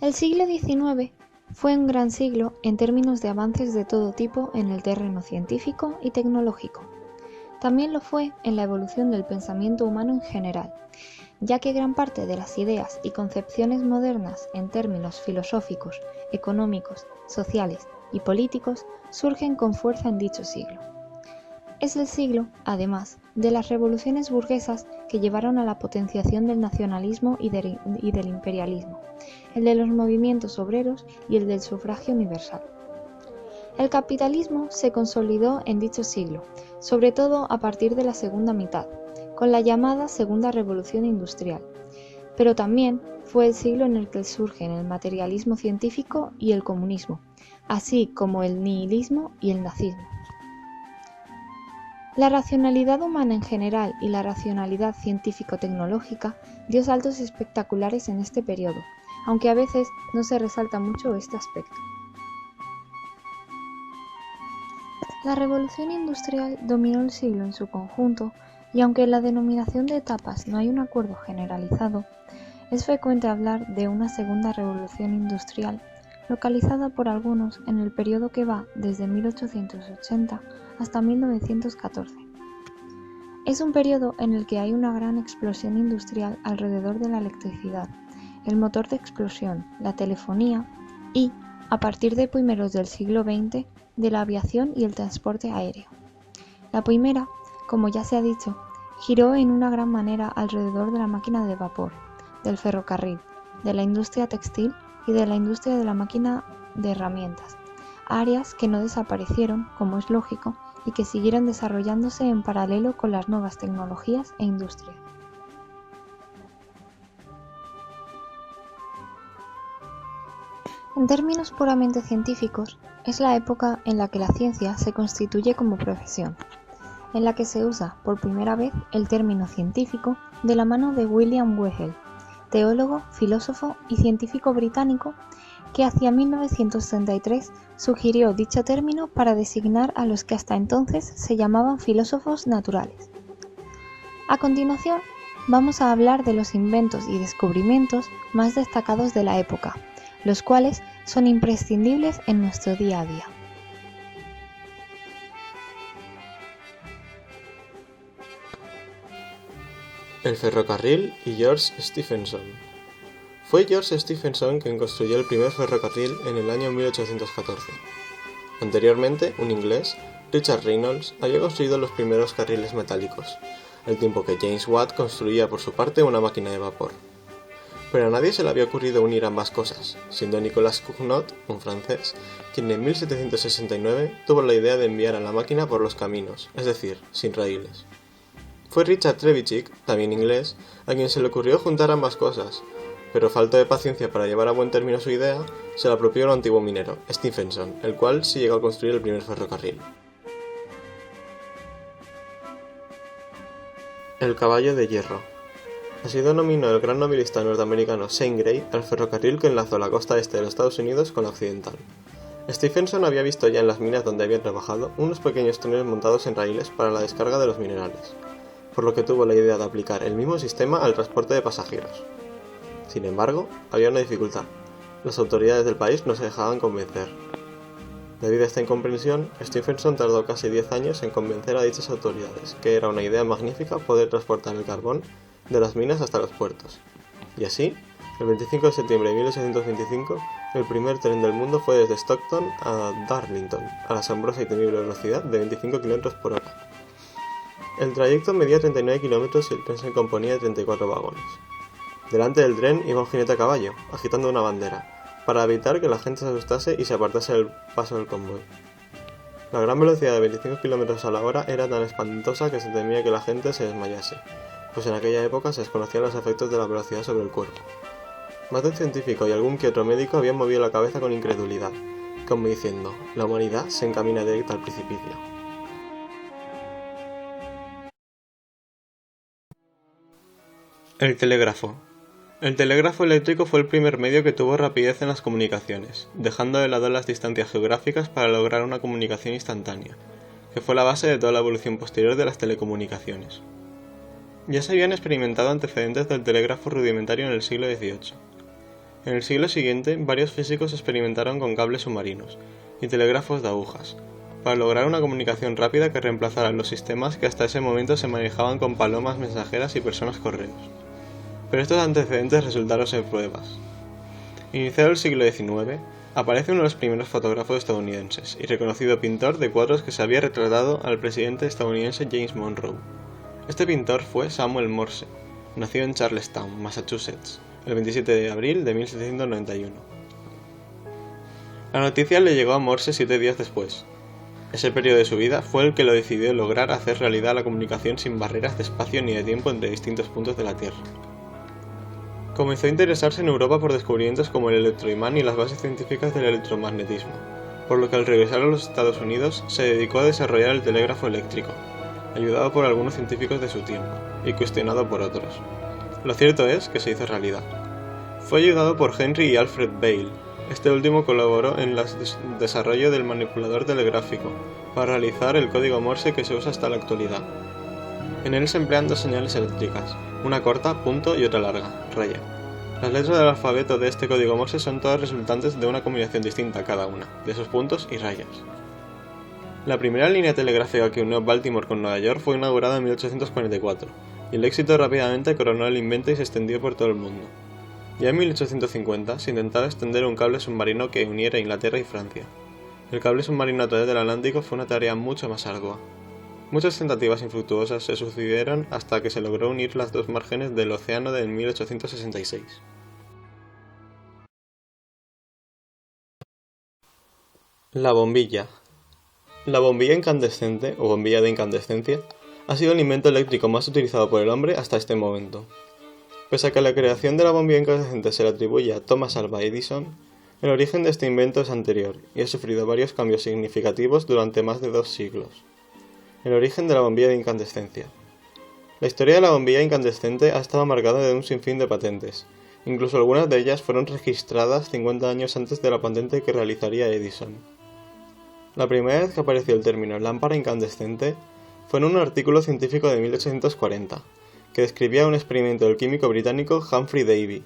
El siglo XIX fue un gran siglo en términos de avances de todo tipo en el terreno científico y tecnológico. También lo fue en la evolución del pensamiento humano en general, ya que gran parte de las ideas y concepciones modernas en términos filosóficos, económicos, sociales y políticos surgen con fuerza en dicho siglo. Es el siglo, además, de las revoluciones burguesas que llevaron a la potenciación del nacionalismo y del imperialismo, el de los movimientos obreros y el del sufragio universal. El capitalismo se consolidó en dicho siglo, sobre todo a partir de la segunda mitad, con la llamada Segunda Revolución Industrial, pero también fue el siglo en el que surgen el materialismo científico y el comunismo, así como el nihilismo y el nazismo. La racionalidad humana en general y la racionalidad científico-tecnológica dio saltos espectaculares en este periodo, aunque a veces no se resalta mucho este aspecto. La revolución industrial dominó el siglo en su conjunto y aunque en la denominación de etapas no hay un acuerdo generalizado, es frecuente hablar de una segunda revolución industrial, localizada por algunos en el periodo que va desde 1880 hasta 1914. Es un periodo en el que hay una gran explosión industrial alrededor de la electricidad, el motor de explosión, la telefonía y, a partir de primeros del siglo XX, de la aviación y el transporte aéreo. La primera, como ya se ha dicho, giró en una gran manera alrededor de la máquina de vapor, del ferrocarril, de la industria textil y de la industria de la máquina de herramientas, áreas que no desaparecieron, como es lógico, y que siguieron desarrollándose en paralelo con las nuevas tecnologías e industrias. En términos puramente científicos, es la época en la que la ciencia se constituye como profesión, en la que se usa por primera vez el término científico de la mano de William Whewell, teólogo, filósofo y científico británico que hacia 1933 sugirió dicho término para designar a los que hasta entonces se llamaban filósofos naturales. A continuación, vamos a hablar de los inventos y descubrimientos más destacados de la época, los cuales son imprescindibles en nuestro día a día. El ferrocarril y George Stephenson. Fue George Stephenson quien construyó el primer ferrocarril en el año 1814. Anteriormente, un inglés, Richard Reynolds, había construido los primeros carriles metálicos, al tiempo que James Watt construía por su parte una máquina de vapor. Pero a nadie se le había ocurrido unir ambas cosas, siendo Nicolas Cugnot, un francés, quien en 1769 tuvo la idea de enviar a la máquina por los caminos, es decir, sin raíles. Fue Richard Trevithick, también inglés, a quien se le ocurrió juntar ambas cosas, pero falta de paciencia para llevar a buen término su idea, se la apropió el antiguo minero, Stephenson, el cual sí llegó a construir el primer ferrocarril. El caballo de hierro. Así denominó el gran novelista norteamericano Shane Gray al ferrocarril que enlazó la costa este de los Estados Unidos con la occidental. Stephenson había visto ya en las minas donde había trabajado unos pequeños trenes montados en raíles para la descarga de los minerales, por lo que tuvo la idea de aplicar el mismo sistema al transporte de pasajeros. Sin embargo, había una dificultad: las autoridades del país no se dejaban convencer. Debido a esta incomprensión, Stephenson tardó casi 10 años en convencer a dichas autoridades que era una idea magnífica poder transportar el carbón de las minas hasta los puertos. Y así, el 25 de septiembre de 1825, el primer tren del mundo fue desde Stockton a Darlington, a la asombrosa y temible velocidad de 25 km por hora. El trayecto medía 39 kilómetros y el tren se componía de 34 vagones. Delante del tren iba un jinete a caballo, agitando una bandera, para evitar que la gente se asustase y se apartase del paso del convoy. La gran velocidad de 25 km a la hora era tan espantosa que se temía que la gente se desmayase, pues en aquella época se desconocían los efectos de la velocidad sobre el cuerpo. Más de un científico y algún que otro médico habían movido la cabeza con incredulidad, como diciendo: la humanidad se encamina directa al precipicio. El telégrafo. El telégrafo eléctrico fue el primer medio que tuvo rapidez en las comunicaciones, dejando de lado las distancias geográficas para lograr una comunicación instantánea, que fue la base de toda la evolución posterior de las telecomunicaciones. Ya se habían experimentado antecedentes del telégrafo rudimentario en el siglo XVIII. En el siglo siguiente, varios físicos experimentaron con cables submarinos y telégrafos de agujas, para lograr una comunicación rápida que reemplazara los sistemas que hasta ese momento se manejaban con palomas mensajeras y personas correos. Pero estos antecedentes resultaron ser pruebas. Iniciado el siglo XIX, aparece uno de los primeros fotógrafos estadounidenses y reconocido pintor de cuadros que se había retratado al presidente estadounidense James Monroe. Este pintor fue Samuel Morse, nacido en Charlestown, Massachusetts, el 27 de abril de 1791. La noticia le llegó a Morse 7 días después. Ese periodo de su vida fue el que lo decidió lograr hacer realidad la comunicación sin barreras de espacio ni de tiempo entre distintos puntos de la Tierra. Comenzó a interesarse en Europa por descubrimientos como el electroimán y las bases científicas del electromagnetismo, por lo que al regresar a los Estados Unidos se dedicó a desarrollar el telégrafo eléctrico, ayudado por algunos científicos de su tiempo y cuestionado por otros. Lo cierto es que se hizo realidad. Fue ayudado por Henry y Alfred Vail. Este último colaboró en el desarrollo del manipulador telegráfico para realizar el código Morse que se usa hasta la actualidad. En él se emplean dos señales eléctricas, una corta, punto, y otra larga, raya. Las letras del alfabeto de este código Morse son todas resultantes de una combinación distinta cada una, de esos puntos y rayas. La primera línea telegráfica que unió Baltimore con Nueva York fue inaugurada en 1844, y el éxito rápidamente coronó el invento y se extendió por todo el mundo. Ya en 1850 se intentaba extender un cable submarino que uniera Inglaterra y Francia. El cable submarino a través del Atlántico fue una tarea mucho más ardua. Muchas tentativas infructuosas se sucedieron hasta que se logró unir las dos márgenes del océano en 1866. La bombilla. La bombilla incandescente, o bombilla de incandescencia, ha sido el invento eléctrico más utilizado por el hombre hasta este momento. Pese a que la creación de la bombilla incandescente se le atribuye a Thomas Alva Edison, el origen de este invento es anterior y ha sufrido varios cambios significativos durante más de 2 siglos. El origen de la bombilla de incandescencia. La historia de la bombilla incandescente ha estado marcada de un sinfín de patentes, incluso algunas de ellas fueron registradas 50 años antes de la patente que realizaría Edison. La primera vez que apareció el término lámpara incandescente fue en un artículo científico de 1840, que describía un experimento del químico británico Humphrey Davy.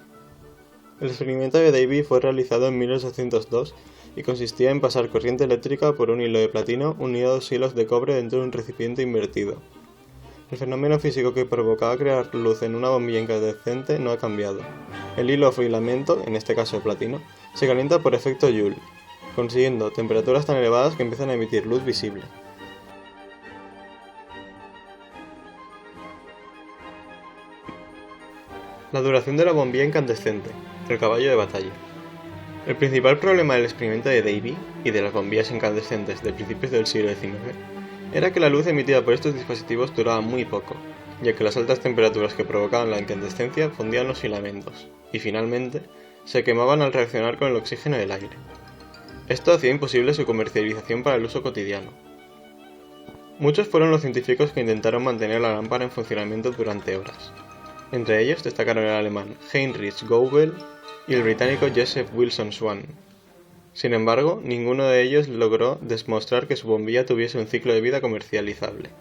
El experimento de Davy fue realizado en 1802 y consistía en pasar corriente eléctrica por un hilo de platino unido a 2 hilos de cobre dentro de un recipiente invertido. El fenómeno físico que provocaba crear luz en una bombilla incandescente no ha cambiado. El hilo o filamento, en este caso de platino, se calienta por efecto Joule, consiguiendo temperaturas tan elevadas que empiezan a emitir luz visible. La duración de la bombilla incandescente, el caballo de batalla. El principal problema del experimento de Davy y de las bombillas incandescentes de principios del siglo XIX era que la luz emitida por estos dispositivos duraba muy poco, ya que las altas temperaturas que provocaban la incandescencia fundían los filamentos, y finalmente, se quemaban al reaccionar con el oxígeno del aire. Esto hacía imposible su comercialización para el uso cotidiano. Muchos fueron los científicos que intentaron mantener la lámpara en funcionamiento durante horas. Entre ellos destacaron el alemán Heinrich Goebel y el británico Joseph Wilson Swan. Sin embargo, ninguno de ellos logró demostrar que su bombilla tuviese un ciclo de vida comercializable.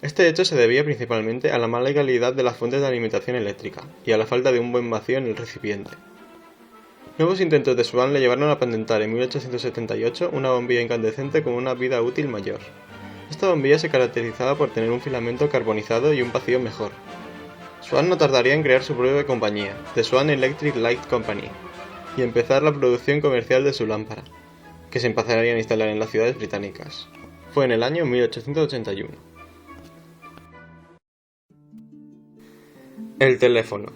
Este hecho se debía principalmente a la mala calidad de las fuentes de alimentación eléctrica y a la falta de un buen vacío en el recipiente. Nuevos intentos de Swan le llevaron a patentar en 1878 una bombilla incandescente con una vida útil mayor. Esta bombilla se caracterizaba por tener un filamento carbonizado y un vacío mejor. Swan no tardaría en crear su propia compañía, The Swan Electric Light Company, y empezar la producción comercial de su lámpara, que se empezaría a instalar en las ciudades británicas. Fue en el año 1881. El teléfono.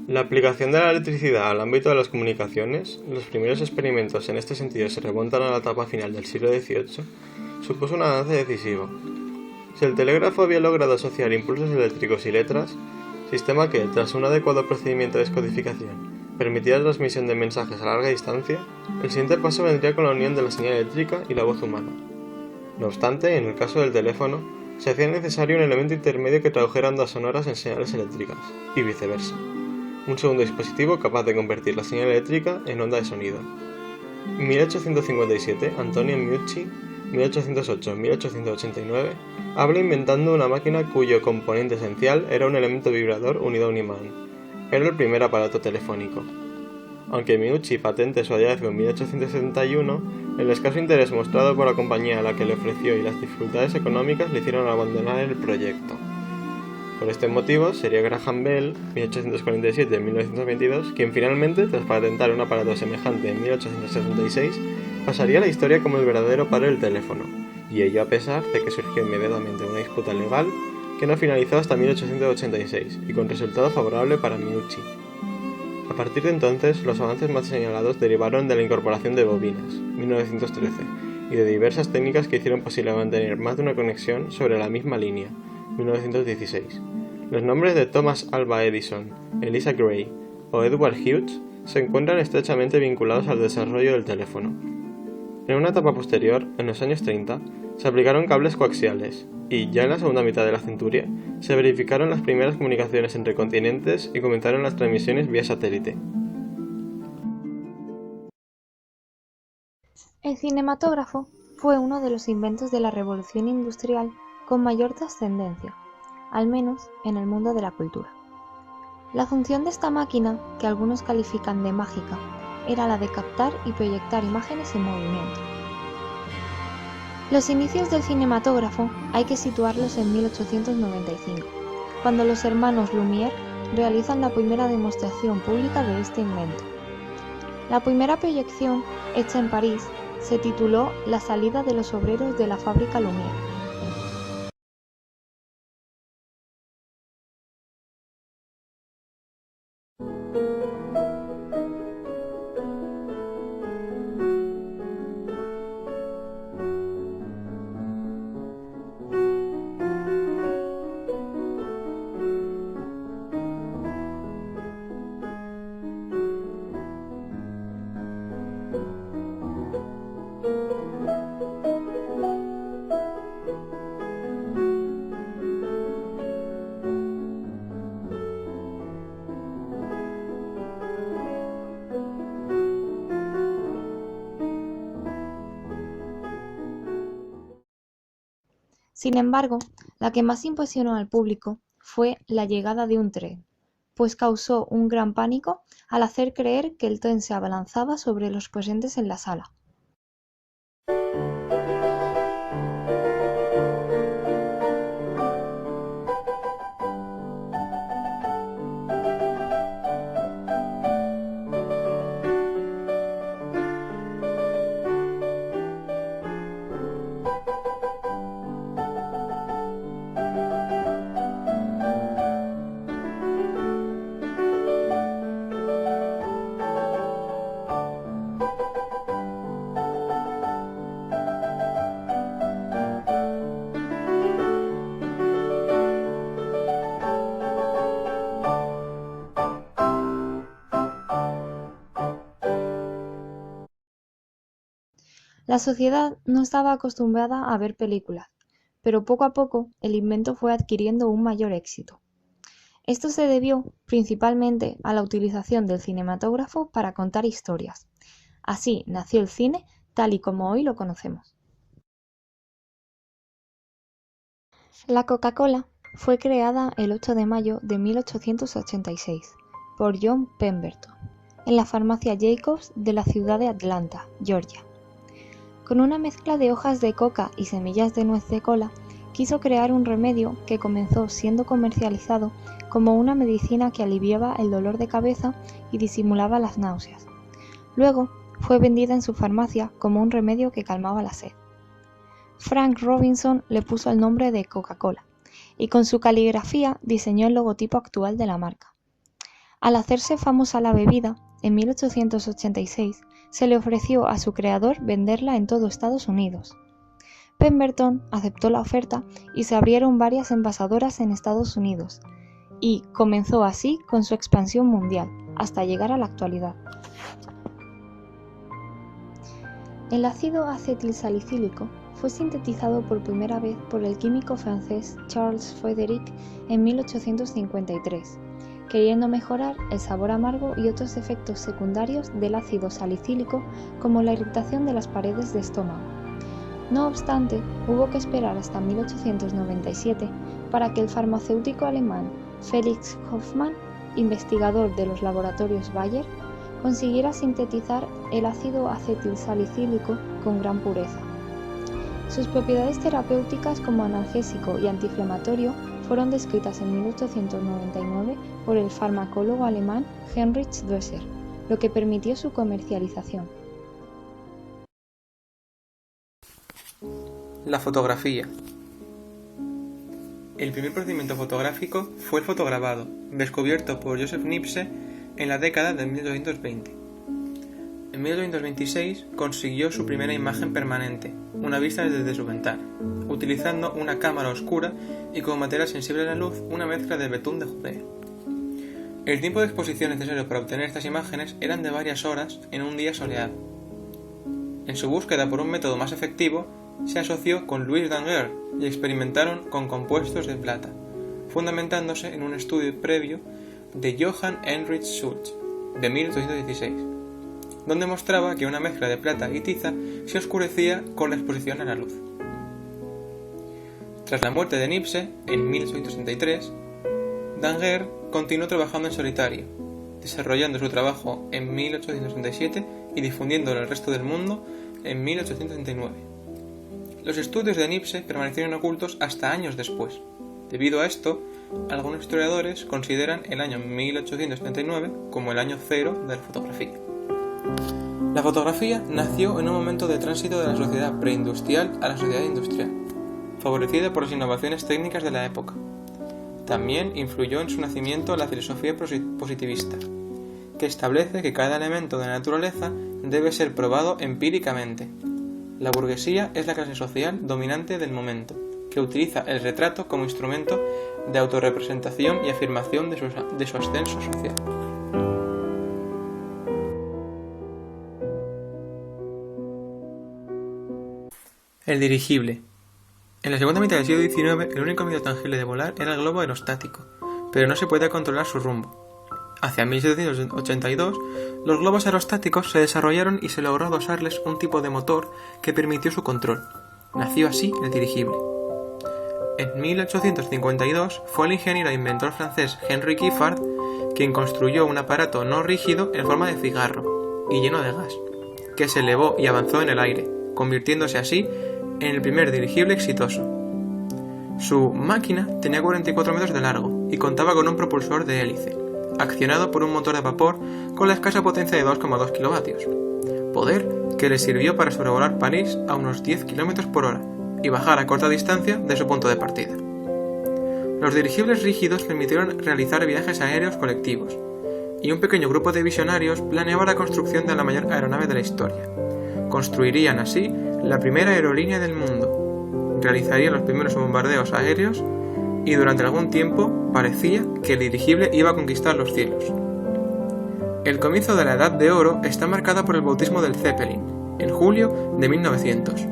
La aplicación de la electricidad al ámbito de las comunicaciones, los primeros experimentos en este sentido se remontan a la etapa final del siglo XVIII, supuso un avance decisivo. Si el telégrafo había logrado asociar impulsos eléctricos y letras, sistema que, tras un adecuado procedimiento de descodificación, permitía la transmisión de mensajes a larga distancia, el siguiente paso vendría con la unión de la señal eléctrica y la voz humana. No obstante, en el caso del teléfono, se hacía necesario un elemento intermedio que tradujera ondas sonoras en señales eléctricas, y viceversa. Un segundo dispositivo capaz de convertir la señal eléctrica en onda de sonido. En 1857, Antonio Meucci, 1808-1889, habla inventando una máquina cuyo componente esencial era un elemento vibrador unido a un imán. Era el primer aparato telefónico. aunque Meucci patente su hallazgo en 1871, el escaso interés mostrado por la compañía a la que le ofreció y las dificultades económicas le hicieron abandonar el proyecto. Por este motivo, sería Graham Bell, 1847-1922, quien finalmente, tras patentar un aparato semejante en 1876, pasaría a la historia como el verdadero padre del teléfono, y ello a pesar de que surgió inmediatamente una disputa legal que no finalizó hasta 1886, y con resultado favorable para Meucci. A partir de entonces, los avances más señalados derivaron de la incorporación de bobinas, 1913, y de diversas técnicas que hicieron posible mantener más de una conexión sobre la misma línea, 1916. Los nombres de Thomas Alva Edison, Eliza Gray o Edward Hughes se encuentran estrechamente vinculados al desarrollo del teléfono. En una etapa posterior, en los años 30, se aplicaron cables coaxiales, y ya en la segunda mitad de la centuria, se verificaron las primeras comunicaciones entre continentes y comenzaron las transmisiones vía satélite. El cinematógrafo fue uno de los inventos de la Revolución Industrial con mayor trascendencia, al menos en el mundo de la cultura. La función de esta máquina, que algunos califican de mágica, era la de captar y proyectar imágenes en movimiento. Los inicios del cinematógrafo hay que situarlos en 1895, cuando los hermanos Lumière realizan la primera demostración pública de este invento. La primera proyección, hecha en París, se tituló La salida de los obreros de la fábrica Lumière. Sin embargo, la que más impresionó al público fue la llegada de un tren, pues causó un gran pánico al hacer creer que el tren se abalanzaba sobre los presentes en la sala. La sociedad no estaba acostumbrada a ver películas, pero poco a poco el invento fue adquiriendo un mayor éxito. Esto se debió principalmente a la utilización del cinematógrafo para contar historias. Así nació el cine tal y como hoy lo conocemos. La Coca-Cola fue creada el 8 de mayo de 1886 por John Pemberton en la farmacia Jacobs de la ciudad de Atlanta, Georgia. Con una mezcla de hojas de coca y semillas de nuez de cola, quiso crear un remedio que comenzó siendo comercializado como una medicina que aliviaba el dolor de cabeza y disimulaba las náuseas. Luego fue vendida en su farmacia como un remedio que calmaba la sed. Frank Robinson le puso el nombre de Coca-Cola y con su caligrafía diseñó el logotipo actual de la marca. Al hacerse famosa la bebida, en 1886 se le ofreció a su creador venderla en todo Estados Unidos. Pemberton aceptó la oferta y se abrieron varias envasadoras en Estados Unidos, y comenzó así con su expansión mundial, hasta llegar a la actualidad. El ácido acetilsalicílico fue sintetizado por primera vez por el químico francés Charles Frédéric en 1853, queriendo mejorar el sabor amargo y otros efectos secundarios del ácido salicílico como la irritación de las paredes de estómago. No obstante, hubo que esperar hasta 1897 para que el farmacéutico alemán Felix Hoffmann, investigador de los laboratorios Bayer, consiguiera sintetizar el ácido acetilsalicílico con gran pureza. Sus propiedades terapéuticas como analgésico y antiinflamatorio fueron descritas en 1899 por el farmacólogo alemán Heinrich Dresser, lo que permitió su comercialización. La fotografía. El primer procedimiento fotográfico fue el fotograbado, descubierto por Joseph Niepce en la década de 1820. En 1826 consiguió su primera imagen permanente, una vista desde su ventana, utilizando una cámara oscura y como material sensible a la luz una mezcla de betún de Judea. El tiempo de exposición necesario para obtener estas imágenes eran de varias horas en un día soleado. En su búsqueda por un método más efectivo, se asoció con Louis Daguerre y experimentaron con compuestos de plata, fundamentándose en un estudio previo de Johann Heinrich Schultz, de 1816, donde mostraba que una mezcla de plata y tiza se oscurecía con la exposición a la luz. Tras la muerte de Niepce, en 1863, Daguerre continuó trabajando en solitario, desarrollando su trabajo en 1867 y difundiéndolo al resto del mundo en 1869. Los estudios de Niepce permanecieron ocultos hasta años después. Debido a esto, algunos historiadores consideran el año 1879 como el año cero de la fotografía. La fotografía nació en un momento de tránsito de la sociedad preindustrial a la sociedad industrial, favorecida por las innovaciones técnicas de la época. También influyó en su nacimiento la filosofía positivista, que establece que cada elemento de la naturaleza debe ser probado empíricamente. La burguesía es la clase social dominante del momento, que utiliza el retrato como instrumento de autorrepresentación y afirmación de su ascenso social. El dirigible. En la segunda mitad del siglo XIX, el único medio tangible de volar era el globo aerostático, pero no se podía controlar su rumbo. Hacia 1782, los globos aerostáticos se desarrollaron y se logró adosarles un tipo de motor que permitió su control. Nació así el dirigible. En 1852 fue el ingeniero e inventor francés Henri Giffard quien construyó un aparato no rígido en forma de cigarro y lleno de gas, que se elevó y avanzó en el aire, convirtiéndose así en el primer dirigible exitoso. Su máquina tenía 44 metros de largo y contaba con un propulsor de hélice, accionado por un motor de vapor con la escasa potencia de 2,2 kilovatios, poder que le sirvió para sobrevolar París a unos 10 km por hora y bajar a corta distancia de su punto de partida. Los dirigibles rígidos permitieron realizar viajes aéreos colectivos, y un pequeño grupo de visionarios planeaba la construcción de la mayor aeronave de la historia. Construirían así la primera aerolínea del mundo, realizarían los primeros bombardeos aéreos y durante algún tiempo parecía que el dirigible iba a conquistar los cielos. El comienzo de la Edad de Oro está marcada por el bautismo del Zeppelin, en julio de 1900.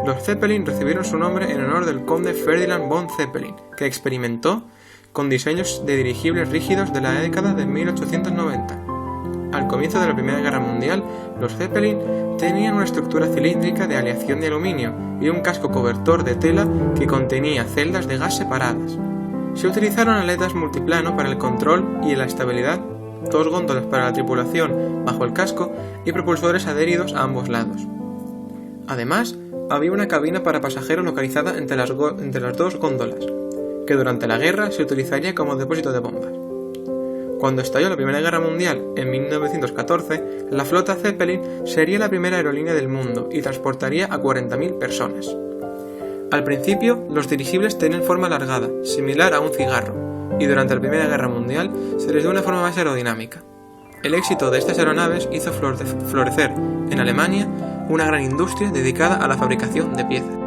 Los Zeppelin recibieron su nombre en honor del conde Ferdinand von Zeppelin, que experimentó con diseños de dirigibles rígidos de la década de 1890. Al comienzo de la Primera Guerra Mundial, los Zeppelin tenían una estructura cilíndrica de aleación de aluminio y un casco cobertor de tela que contenía celdas de gas separadas. Se utilizaron aletas multiplano para el control y la estabilidad, 2 góndolas para la tripulación bajo el casco y propulsores adheridos a ambos lados. Además, había una cabina para pasajeros localizada entre las 2 góndolas, que durante la guerra se utilizaría como depósito de bombas. Cuando estalló la Primera Guerra Mundial, en 1914, la flota Zeppelin sería la primera aerolínea del mundo y transportaría a 40.000 personas. Al principio, los dirigibles tenían forma alargada, similar a un cigarro, y durante la Primera Guerra Mundial se les dio una forma más aerodinámica. El éxito de estas aeronaves hizo florecer en Alemania una gran industria dedicada a la fabricación de piezas.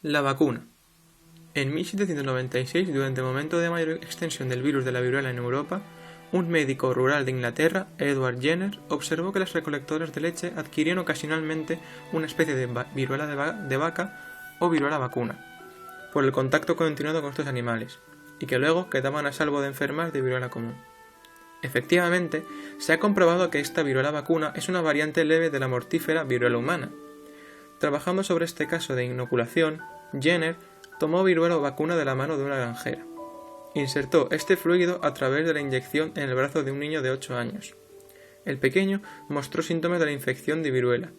La vacuna. En 1796, durante el momento de mayor extensión del virus de la viruela en Europa, un médico rural de Inglaterra, Edward Jenner, observó que las recolectoras de leche adquirían ocasionalmente una especie de viruela de vaca o viruela vacuna, por el contacto continuado con estos animales, y que luego quedaban a salvo de enfermar de viruela común. Efectivamente, se ha comprobado que esta viruela vacuna es una variante leve de la mortífera viruela humana. Trabajando sobre este caso de inoculación, Jenner tomó viruela vacuna de la mano de una granjera, insertó este fluido a través de la inyección en el brazo de un niño de 8 años. El pequeño mostró síntomas de la infección de viruela.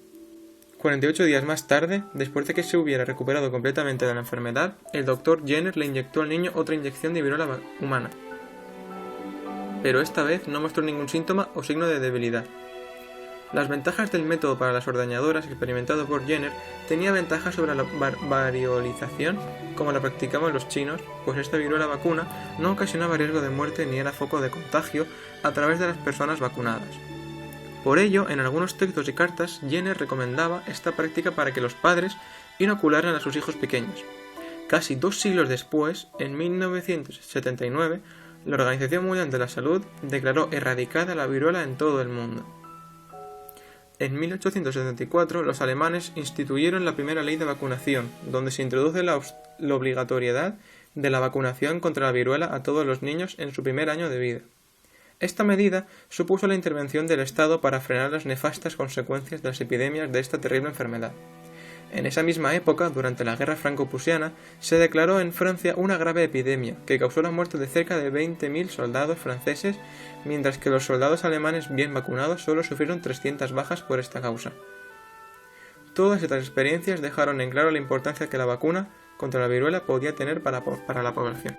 48 días más tarde, después de que se hubiera recuperado completamente de la enfermedad, el Dr. Jenner le inyectó al niño otra inyección de viruela humana. Pero esta vez no mostró ningún síntoma o signo de debilidad. Las ventajas del método para las ordeñadoras experimentado por Jenner tenía ventajas sobre la variolización, como la practicaban los chinos, pues esta viruela vacuna no ocasionaba riesgo de muerte ni era foco de contagio a través de las personas vacunadas. Por ello, en algunos textos y cartas, Jenner recomendaba esta práctica para que los padres inocularan a sus hijos pequeños. Casi 2 siglos después, en 1979, la Organización Mundial de la Salud declaró erradicada la viruela en todo el mundo. En 1874, los alemanes instituyeron la primera ley de vacunación, donde se introduce la obligatoriedad de la vacunación contra la viruela a todos los niños en su primer año de vida. Esta medida supuso la intervención del Estado para frenar las nefastas consecuencias de las epidemias de esta terrible enfermedad. En esa misma época, durante la Guerra Franco-Prusiana, se declaró en Francia una grave epidemia que causó la muerte de cerca de 20.000 soldados franceses, mientras que los soldados alemanes bien vacunados solo sufrieron 300 bajas por esta causa. Todas estas experiencias dejaron en claro la importancia que la vacuna contra la viruela podía tener para la población.